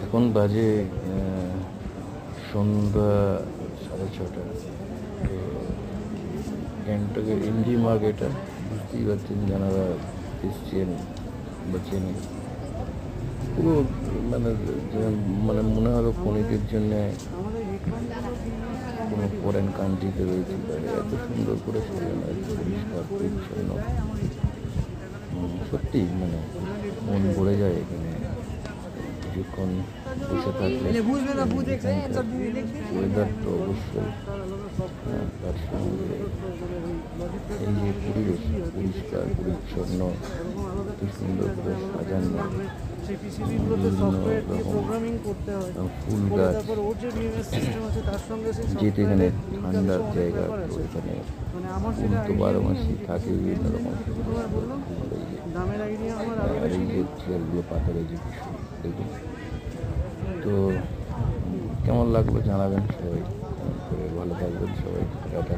এখন বাজে সন্ধ্যা 6:30। তো গ্যাংটকের ইন্ডি মার্কেটটা বুঝতেই পারছেন, যারা এসছেন বা চেনেন, পুরো মানে মানে মনে হলো ক্ষণিকের জন্যে কোনো ফরেন কান্ট্রিতে রয়েছে। এত সুন্দর করে সাজানো, এত পরিষ্কার পরিচ্ছন্ন, সত্যি মানে মন ভরে যায় এখানে কিছুক্ষণ বসে থাকলে। ওয়েদার তো অবশ্যই, তার সঙ্গে এই যে পরিবেশ পরিষ্কার পরিচ্ছন্ন, কি সুন্দর করে সাজানো, বিভিন্ন রকম ফুল গাছ, যেহেতু এখানে ঠান্ডার জায়গা, তো এখানে ফুল তো 12 মাসই থাকে, বিভিন্ন রকম ফুল। আর এই যে চেয়ারগুলো পাথরের, যে দেখুন। তো কেমন লাগলো জানাবেন সবাই, ভালো থাকবেন সবাই, টাটা।